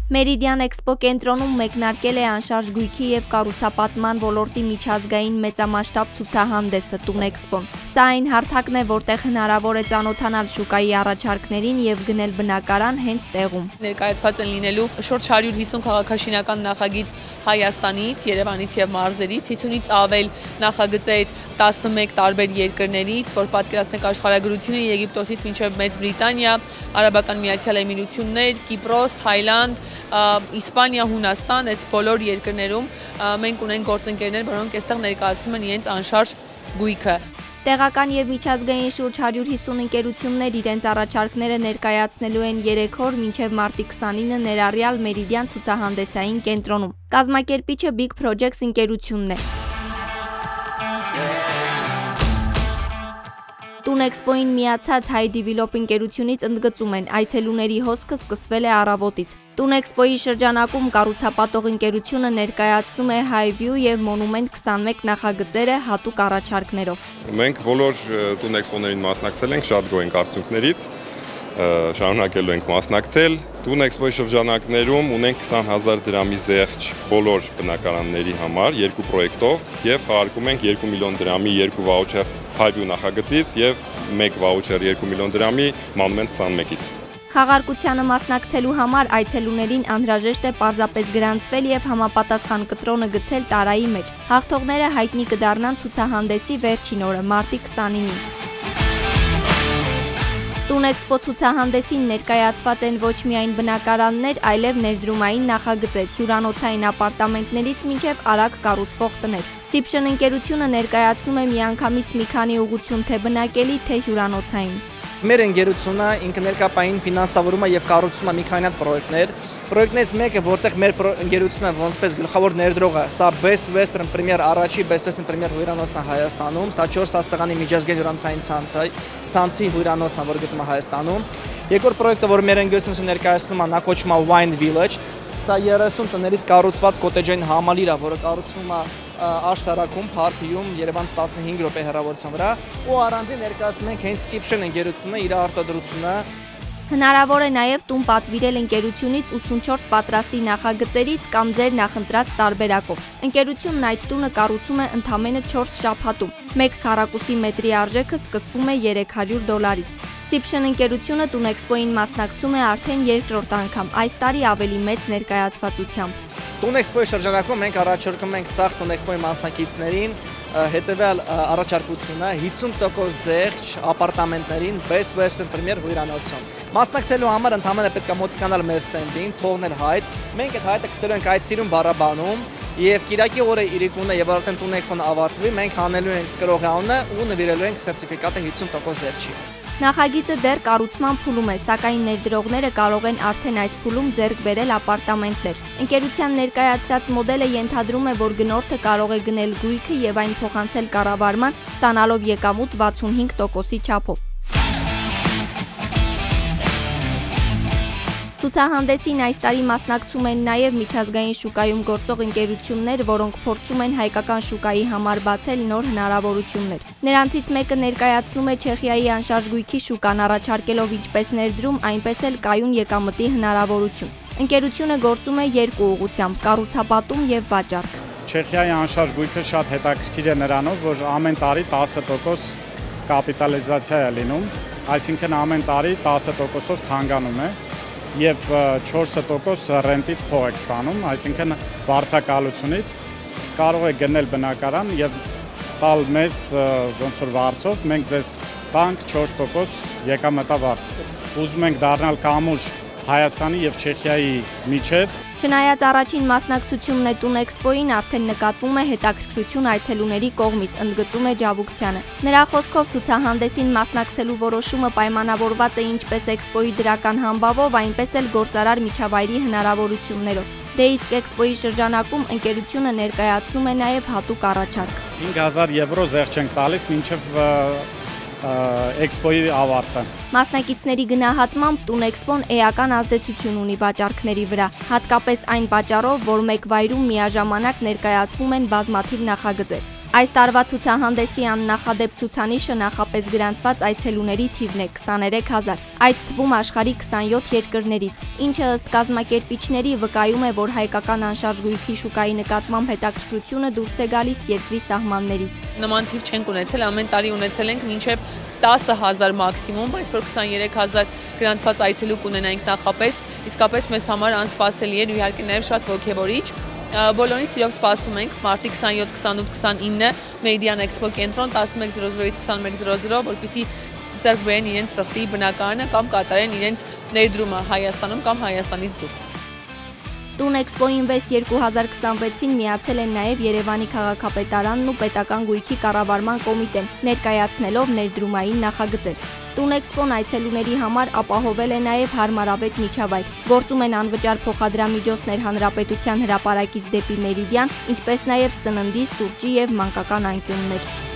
Meridian Expo կենտրոնում մեկնարկել է անշարժ գույքի և կառուցապատման ոլորտի միջազգային մեծամասշտաբ ցուցահանդեսը Տուն Էքսպոն։ Սա այն հարթակն է, որտեղ հնարավոր է ծանոթանալ շուկայի առաջարկներին և գնել բնակարան հենց տեղում։ Ներկայացված են լինելու շուրջ 150 քաղաքաշինական նախագիծ Հայաստանից, Երևանից և մարզերից, 50-ից ավել նախագծեր 11 տարբեր երկրներից, որ պատկերացնենք աշխարհագրությունը Եգիպտոսից մինչև Մեծ Բրիտանիա, Արաբական Միացյալ Էմիրություններ, Կիպրոս, Թայլանդ, Իսպանիա, Հունաստան, այս բոլոր երկրներում մենք ունենք գործընկերներ, որոնք այստեղ ներկայացնում են իրենց անշարժ գույքը։ Տեղական և միջազգային շուրջ 150 ընկերություններ իրենց առաջարկները ներկայացնելու են 3 օր մինչև մարտի 29 ներառյալ Meridian ցուցահանդեսային կենտրոնում։ Կազմակերպիչը Big Projects ընկերությունն է։ Տուն Էքսպոին միացած High Develop ընկերությունից ընդգծում են, այցելուների հոսքը սկսվել է առավոտից։ Տուն Էքսպոյի շրջանակում կառուցապատող ընկերությունը ներկայացնում է Highview և Monument 21 նախագծերը հատուկ առաջարկներով։ Մենք բոլոր Տուն Էքսպոներին մասնակցել ենք, շատ գոհ ենք արդյունքներից, շարունակելու ենք մասնակցել։ Տուն Էքսպոյի շրջանակներում ունենք 20,000 դրամի զեղչ բոլոր բնակարանների համար 2 պրոյեկտով և խաղարկում ենք 2 միլիոն դրամի 2 վաուչեր Highview նախագծից և 1 վաուչեր 2 միլիոն դրամի Monument 21-ից։ Խաղարկությանը մասնակցելու համար այցելուներին անհրաժեշտ է պարզապես գրանցվել և համապատասխան կտրոնը գցել տարայի մեջ։ Հաղթողները հայտնի կդառնան ցուցահանդեսի վերջին օրը, մարտի 29-ին։ Տուն Էքսպո ցուցահանդեսին ներկայացված են ոչ միայն բնակարաններ, այլև ներդրումային նախագծեր, հյուրանոցային ապարտամենտներից մինչև արագ կառուցվող տներ։ Siption ընկերությունը ներկայացնում է միանգամից մի քանի ուղղություն թե բնակելի, թե հյուրանոցային։ Մեր ընկերությունը ինքը ներկայապային ֆինանսավորում է եւ կառուցում է մի քանի հատ պրոյեկտներ։ Պրոյեկտներից մեկը, որտեղ մեր ընկերությունը ոնցպես գլխավոր ներդրողը, սա Best Western Premier առաջի Best Western Premier հյուրանոցն է Հայաստանում, սա 4 աստղանի միջազգային հյուրանոցային ցանցի հյուրանոցն է, որ գտնվում է Հայաստանում։ Երկրորդ պրոյեկտը, որ մեր ընկերությունը ներկայացնում է, նա կոչվում է Wine Village, սա 30 տներից կառուցված կոտեջային համալիր է, որը կառուցվում է Աշտարակում, Փարփիում, Երևանից 15 րոպե հեռավորության վրա, ու առանձին ներկայացնում ենք հենց Siption ընկերությունը, իր արտադրությունը։ Հնարավոր է նաև տուն պատվիրել ընկերությունից 84 պատրաստի նախագծերից կամ ձեր նախընտրած տարբերակով։ Ընկերությունն այդ տունը կառուցում է ընդամենը 4 շաբաթում։ 1 քառակուսի մետրի արժեքը սկսվում է $300-ից։ Siption ընկերությունը Տուն Էքսպոյին մասնակցում է արդեն երկրորդ անգամ, այս տարի ավելի մեծ ներկայացվածությամբ։ Տուն Էքսպոյի շրջանակում մենք առաջարկում ենք սաղ Տուն Էքսպոյի մասնակիցներին հետևյալ առաջարկությունը 50% զեղչ ապարտամենտներին Best Western Premier հյուրանոցում։ Մասնակցելու համար ընդհանրապես պետք է մոտիկանալ մեր ստենդին, թողնել հայտ։ Մենք այդ հայտը գցելու ենք այդ սիրուն բառաբանում եւ Կիրակի օրը իրիկունը եւ արդեն Տուն Էքսպոն ավարտվի, մենք հանելու ենք կրողանունը ու նվիրելու ենք սերտիֆիկատը 50% զեղչի։ Նախագիծը դեռ կառուցման փուլում է, սակայն ներդրողները կարող են արդեն այս փուլում ձեռք բերել ապարտամենտներ։ Ընկերության ներկայացրած մոդելը ենթադրում է, որ գնորդը կարող է գնել գույքը եւ այն փոխանցել կառավարման, ստանալով եկամուտ 65%-ի չափով։ Ցուցահանդեսին այս տարի մասնակցում են նաև միջազգային շուկայում գործող ընկերություններ, որոնք փորձում են հայկական շուկայի համար բացել նոր հնարավորություններ։ Նրանցից մեկը ներկայացնում է Չեխիայի անշարժ գույքի շուկան, առաջարկելով ինչպես ներդրում, այնպես էլ կայուն եկամտի հնարավորություն։ Ընկերությունը գործում է 2 ուղղությամբ՝ կառուցապատում եւ վաճառք։ Չեխիայի անշարժ գույքը շատ հետաքրքիր է նրանով, որ ամեն տարի 10% կապիտալիզացիա է լինում, այսինքն ամեն տարի 10%-ով թանկանում է։ Եվ 4% ռենտից փող եք ստանում, այսինքն վարձակալությունից կարող եք գնել բնակարան եւ տալ մեզ ոնց որ վարձով, մենք ձեզ տանք 4% եկամտավարձ։ Ուզում ենք դառնալ կամուրջը Հայաստանի եւ Չեխիայի միջև։ Չնայած առաջին մասնակցությունն է Տուն Էքսպոյին, արդեն նկատվում է հետաքրքրություն այցելուների կողմից, ընդգծում է Ջավուկցյանը։ Նրա խոսքով ցուցահանդեսին մասնակցելու որոշումը պայմանավորված է ինչպես Էքսպոյի դրական համբավով, այնպես էլ գործարար միջավայրի հնարավորություններով։ Դե իսկ Էքսպոյի շրջանակում ընկերությունը ներկայացնում է նաև հատուկ առաջարկ։ 5000 եվրո զեղչ ենք տալիս մինչև Էքսպոյի ավարտը։ Մասնակիցների գնահատմամբ Տուն Էքսպոն էական ազդեցություն ունի վաճառքների վրա, հատկապես այն պատճառով, որ մեկ վայրում միաժամանակ ներկայացվում են բազմաթիվ նախագծեր։ Այս տարվա ցուցահանդեսի աննախադեպ ցուցանիշը նախապես գրանցված այցելուների թիվն է 23000, այդ թվում աշխարհի 27 երկրներից, ինչը ըստ կազմակերպիչների վկայում է, որ հայկական անշարժ գույքի շուկայի նկատմամբ հետաքրքրությունը դուրս է գալիս երկրի սահմաններից։ Նման թիվ չենք ունեցել, ամեն տարի ունեցել ենք մինչև 10000 մաքսիմում, բայց որ 23000 գրանցված այցելու կունենայինք նախապես, իսկապես մեզ համար անսպասելի էր ու իհարկե նաև շատ ոգևորիչ։ Բոլորին սիրով սպասում ենք մարտի 27, 28, 29 Meridian Expo կենտրոն 11:00-ից 21:00, որպեսզի ձեռք բերեն իրենց սրտի բնակարանը կամ կատարեն իրենց ներդրումը Հայաստանում կամ Հայաստանից դուրս։ Տուն Expo Invest 2026-ին միացել են նաև Երևանի քաղաքապետարանն ու պետական գույքի կառավարման կոմիտեն, ներկայացնելով ներդրումային նախագծեր։ Տուն Expo-ն այցելուների համար ապահովել է նաև հարմարավետ միջավայր։ Գործում են անվճար փոխադրամիջոցներ հանրապետության հրապարակից դեպի Մերիդիան, ինչպես նաև սննդի, սուրճի և մանկական անկյուններ։